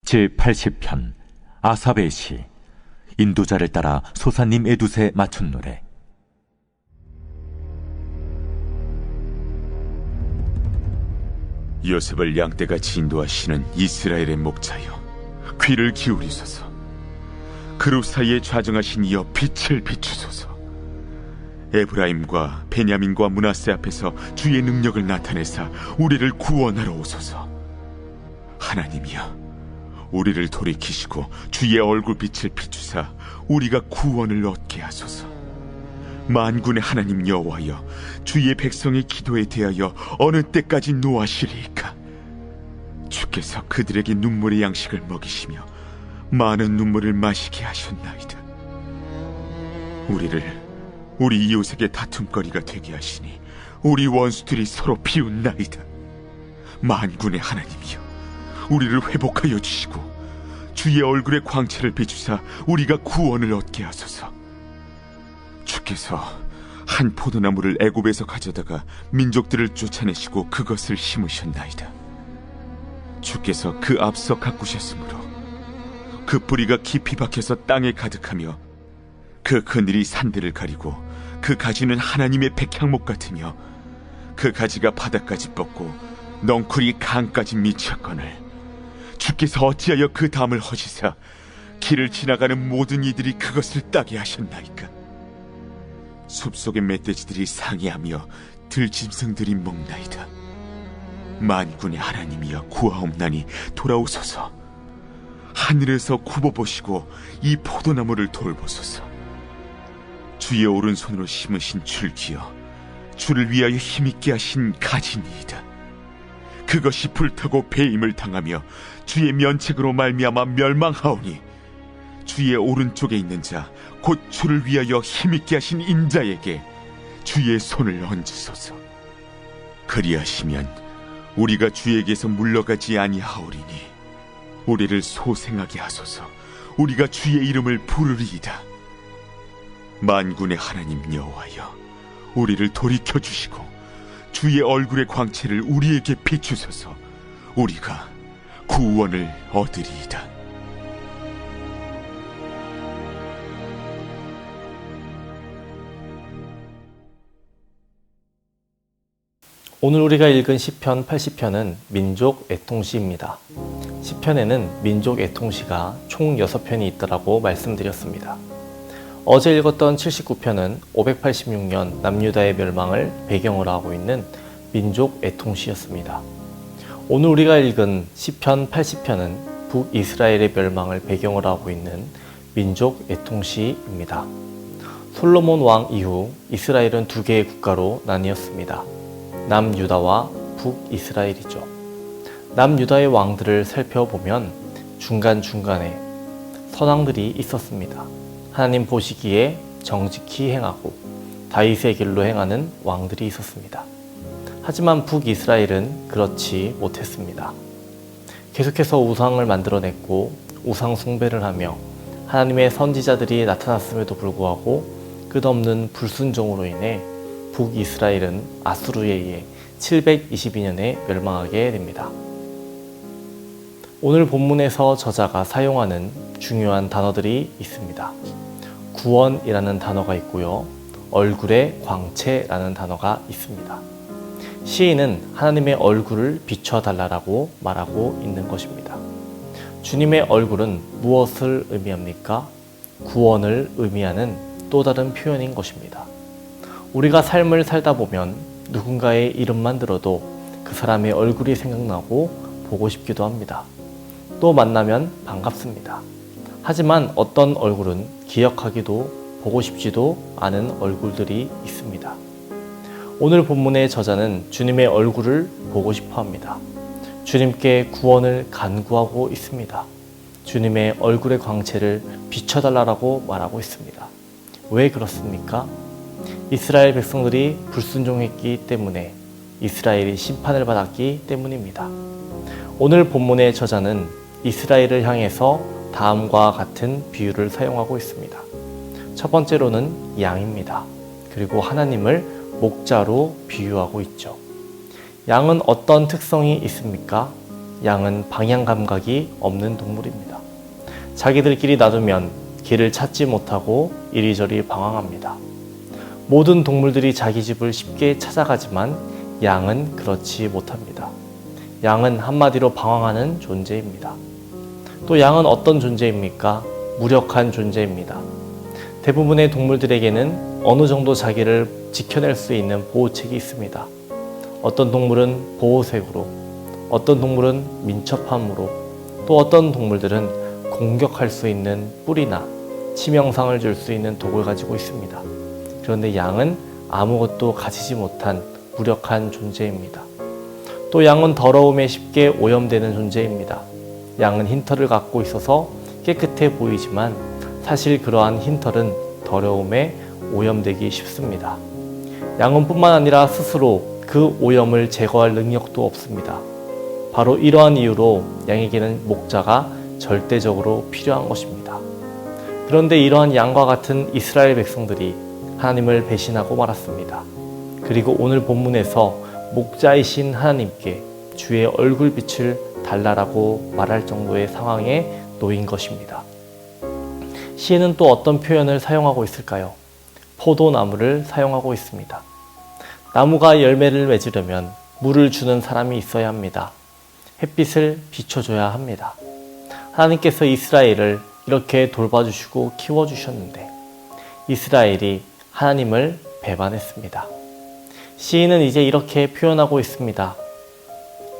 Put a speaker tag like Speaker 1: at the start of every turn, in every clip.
Speaker 1: 제80편 아삽의 시. 인도자를 따라 소사님 에두세 맞춘 노래.
Speaker 2: 요셉을 양떼같이 인도하시는 이스라엘의 목자여, 귀를 기울이소서. 그룹 사이에 좌정하신 이여, 빛을 비추소서. 에브라임과 베냐민과 므낫세 앞에서 주의 능력을 나타내사 우리를 구원하러 오소서. 하나님이여, 우리를 돌이키시고 주의 얼굴빛을 비추사 우리가 구원을 얻게 하소서. 만군의 하나님 여호와여, 주의 백성의 기도에 대하여 어느 때까지 노하시리이까? 주께서 그들에게 눈물의 양식을 먹이시며 많은 눈물을 마시게 하셨나이다. 우리 이웃에게 다툼거리가 되게 하시니 우리 원수들이 서로 비웃나이다. 만군의 하나님이여, 우리를 회복하여 주시고 주의 얼굴의 광채를 비추사 우리가 구원을 얻게 하소서. 주께서 한 포도나무를 애굽에서 가져다가 민족들을 쫓아내시고 그것을 심으셨나이다. 주께서 그 앞서 가꾸셨으므로 그 뿌리가 깊이 박혀서 땅에 가득하며 그 그늘이 산들을 가리고 그 가지는 하나님의 백향목 같으며 그 가지가 바닥까지 뻗고 넝쿨이 강까지 미쳤거늘 주께서 어찌하여 그 담을 허시사 길을 지나가는 모든 이들이 그것을 따게 하셨나이까? 숲속의 멧돼지들이 상해하며 들짐승들이 먹나이다. 만군의 하나님이여, 구하옵나니 돌아오소서. 하늘에서 굽어보시고 이 포도나무를 돌보소서. 주의 오른손으로 심으신 줄기여, 주를 위하여 힘있게 하신 가지니이다. 그것이 불타고 배임을 당하며 주의 면책으로 말미암아 멸망하오니 주의 오른쪽에 있는 자, 곧 주를 위하여 힘있게 하신 인자에게 주의 손을 얹으소서. 그리하시면 우리가 주에게서 물러가지 아니하오리니 우리를 소생하게 하소서. 우리가 주의 이름을 부르리이다. 만군의 하나님 여호와여, 우리를 돌이켜 주시고 주의 얼굴의 광채를 우리에게 비추소서. 우리가 구원을 얻으리이다.
Speaker 3: 오늘 우리가 읽은 시편 80편은 민족 애통시입니다. 시편에는 민족 애통시가 총 6편이 있더라고 말씀드렸습니다. 어제 읽었던 79편은 586년 남유다의 멸망을 배경으로 하고 있는 민족 애통시였습니다. 오늘 우리가 읽은 시편 80편은 북이스라엘의 멸망을 배경으로 하고 있는 민족 애통시입니다. 솔로몬 왕 이후 이스라엘은 두 개의 국가로 나뉘었습니다. 남유다와 북이스라엘이죠. 남유다의 왕들을 살펴보면 중간중간에 선왕들이 있었습니다. 하나님 보시기에 정직히 행하고 다윗의 길로 행하는 왕들이 있었습니다. 하지만 북이스라엘은 그렇지 못했습니다. 계속해서 우상을 만들어냈고 우상 숭배를 하며 하나님의 선지자들이 나타났음에도 불구하고 끝없는 불순종으로 인해 북이스라엘은 아수르에 의해 722년에 멸망하게 됩니다. 오늘 본문에서 저자가 사용하는 중요한 단어들이 있습니다. 구원이라는 단어가 있고요. 얼굴의 광채라는 단어가 있습니다. 시인은 하나님의 얼굴을 비춰달라고 말하고 있는 것입니다. 주님의 얼굴은 무엇을 의미합니까? 구원을 의미하는 또 다른 표현인 것입니다. 우리가 삶을 살다 보면 누군가의 이름만 들어도 그 사람의 얼굴이 생각나고 보고 싶기도 합니다. 또 만나면 반갑습니다. 하지만 어떤 얼굴은 기억하기도 보고 싶지도 않은 얼굴들이 있습니다. 오늘 본문의 저자는 주님의 얼굴을 보고 싶어 합니다. 주님께 구원을 간구하고 있습니다. 주님의 얼굴의 광채를 비춰달라고 말하고 있습니다. 왜 그렇습니까? 이스라엘 백성들이 불순종했기 때문에, 이스라엘이 심판을 받았기 때문입니다. 오늘 본문의 저자는 이스라엘을 향해서 다음과 같은 비유를 사용하고 있습니다. 첫 번째로는 양입니다. 그리고 하나님을 목자로 비유하고 있죠. 양은 어떤 특성이 있습니까? 양은 방향 감각이 없는 동물입니다. 자기들끼리 놔두면 길을 찾지 못하고 이리저리 방황합니다. 모든 동물들이 자기 집을 쉽게 찾아가지만 양은 그렇지 못합니다. 양은 한마디로 방황하는 존재입니다. 또 양은 어떤 존재입니까? 무력한 존재입니다. 대부분의 동물들에게는 어느 정도 자기를 지켜낼 수 있는 보호책이 있습니다. 어떤 동물은 보호색으로, 어떤 동물은 민첩함으로, 또 어떤 동물들은 공격할 수 있는 뿔이나 치명상을 줄 수 있는 독을 가지고 있습니다. 그런데 양은 아무것도 가지지 못한 무력한 존재입니다. 또 양은 더러움에 쉽게 오염되는 존재입니다. 양은 흰털을 갖고 있어서 깨끗해 보이지만 사실 그러한 흰털은 더러움에 오염되기 쉽습니다. 양은 뿐만 아니라 스스로 그 오염을 제거할 능력도 없습니다. 바로 이러한 이유로 양에게는 목자가 절대적으로 필요한 것입니다. 그런데 이러한 양과 같은 이스라엘 백성들이 하나님을 배신하고 말았습니다. 그리고 오늘 본문에서 목자이신 하나님께 주의 얼굴빛을 달라라고 말할 정도의 상황에 놓인 것입니다. 시인은 또 어떤 표현을 사용하고 있을까요? 포도나무를 사용하고 있습니다. 나무가 열매를 맺으려면 물을 주는 사람이 있어야 합니다. 햇빛을 비춰줘야 합니다. 하나님께서 이스라엘을 이렇게 돌봐주시고 키워주셨는데 이스라엘이 하나님을 배반했습니다. 시인은 이제 이렇게 표현하고 있습니다.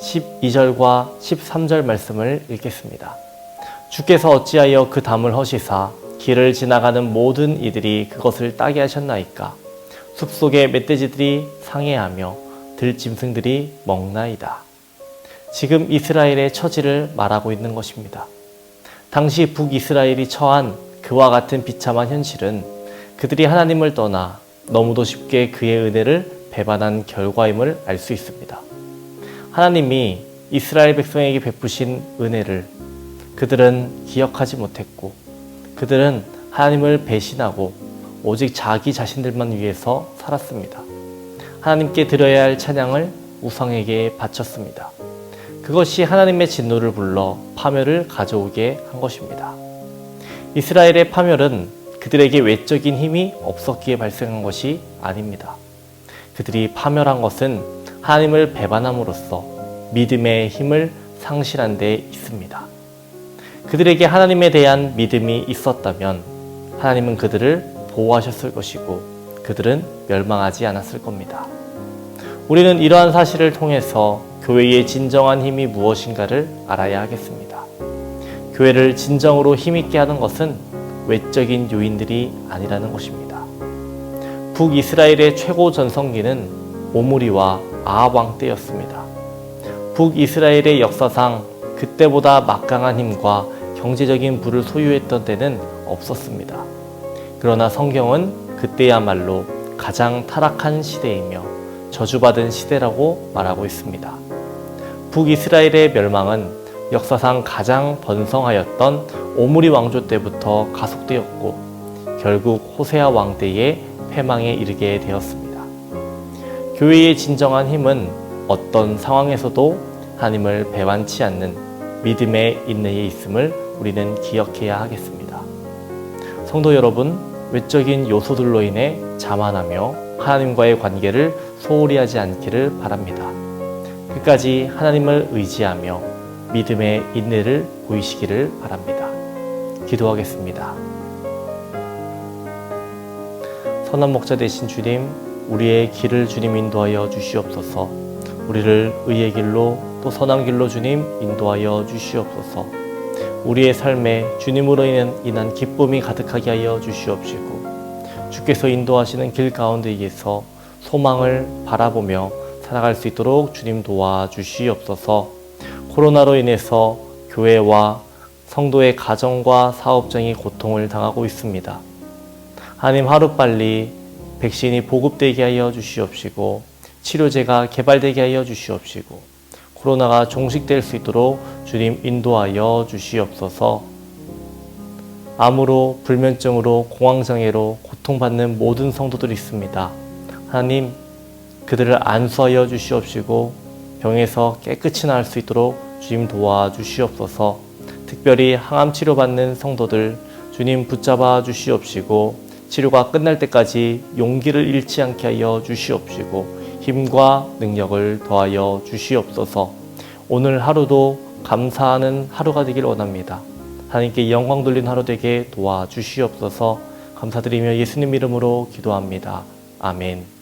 Speaker 3: 12절과 13절 말씀을 읽겠습니다. 주께서 어찌하여 그 담을 허시사 길을 지나가는 모든 이들이 그것을 따게 하셨나이까. 숲속의 멧돼지들이 상해하며 들짐승들이 먹나이다. 지금 이스라엘의 처지를 말하고 있는 것입니다. 당시 북이스라엘이 처한 그와 같은 비참한 현실은 그들이 하나님을 떠나 너무도 쉽게 그의 은혜를 배반한 결과임을 알 수 있습니다. 하나님이 이스라엘 백성에게 베푸신 은혜를 그들은 기억하지 못했고 그들은 하나님을 배신하고 오직 자기 자신들만 위해서 살았습니다. 하나님께 드려야 할 찬양을 우상에게 바쳤습니다. 그것이 하나님의 진노를 불러 파멸을 가져오게 한 것입니다. 이스라엘의 파멸은 그들에게 외적인 힘이 없었기에 발생한 것이 아닙니다. 그들이 파멸한 것은 하나님을 배반함으로써 믿음의 힘을 상실한 데 있습니다. 그들에게 하나님에 대한 믿음이 있었다면 하나님은 그들을 보호하셨을 것이고 그들은 멸망하지 않았을 겁니다. 우리는 이러한 사실을 통해서 교회의 진정한 힘이 무엇인가를 알아야 하겠습니다. 교회를 진정으로 힘있게 하는 것은 외적인 요인들이 아니라는 것입니다. 북이스라엘의 최고 전성기는 오므리와 아합 왕 때였습니다. 북이스라엘의 역사상 그때보다 막강한 힘과 경제적인 부를 소유했던 때는 없었습니다. 그러나 성경은 그때야말로 가장 타락한 시대이며 저주받은 시대라고 말하고 있습니다. 북이스라엘의 멸망은 역사상 가장 번성하였던 오므리 왕조 때부터 가속되었고 결국 호세아 왕 때의 패망에 이르게 되었습니다. 교회의 진정한 힘은 어떤 상황에서도 하나님을 배반치 않는 믿음의 인내에 있음을 우리는 기억해야 하겠습니다. 성도 여러분, 외적인 요소들로 인해 자만하며 하나님과의 관계를 소홀히 하지 않기를 바랍니다. 끝까지 하나님을 의지하며 믿음의 인내를 보이시기를 바랍니다. 기도하겠습니다. 선한 목자 되신 주님, 우리의 길을 주님 인도하여 주시옵소서. 우리를 의의 길로 또 선한 길로 주님 인도하여 주시옵소서. 우리의 삶에 주님으로 인한 기쁨이 가득하게 하여 주시옵시고 주께서 인도하시는 길 가운데에서 소망을 바라보며 살아갈 수 있도록 주님 도와주시옵소서. 코로나로 인해서 교회와 성도의 가정과 사업장이 고통을 당하고 있습니다. 하나님, 하루빨리 백신이 보급되게 하여 주시옵시고 치료제가 개발되게 하여 주시옵시고 코로나가 종식될 수 있도록 주님 인도하여 주시옵소서. 암으로 불면증으로 공황장애로 고통받는 모든 성도들이 있습니다. 하나님, 그들을 안수하여 주시옵시고 병에서 깨끗이 나을 수 있도록 주님 도와주시옵소서. 특별히 항암 치료받는 성도들 주님 붙잡아 주시옵시고 치료가 끝날 때까지 용기를 잃지 않게 하여 주시옵시고 힘과 능력을 더하여 주시옵소서. 오늘 하루도 감사하는 하루가 되길 원합니다. 하나님께 영광 돌린 하루 되게 도와주시옵소서. 감사드리며 예수님 이름으로 기도합니다. 아멘.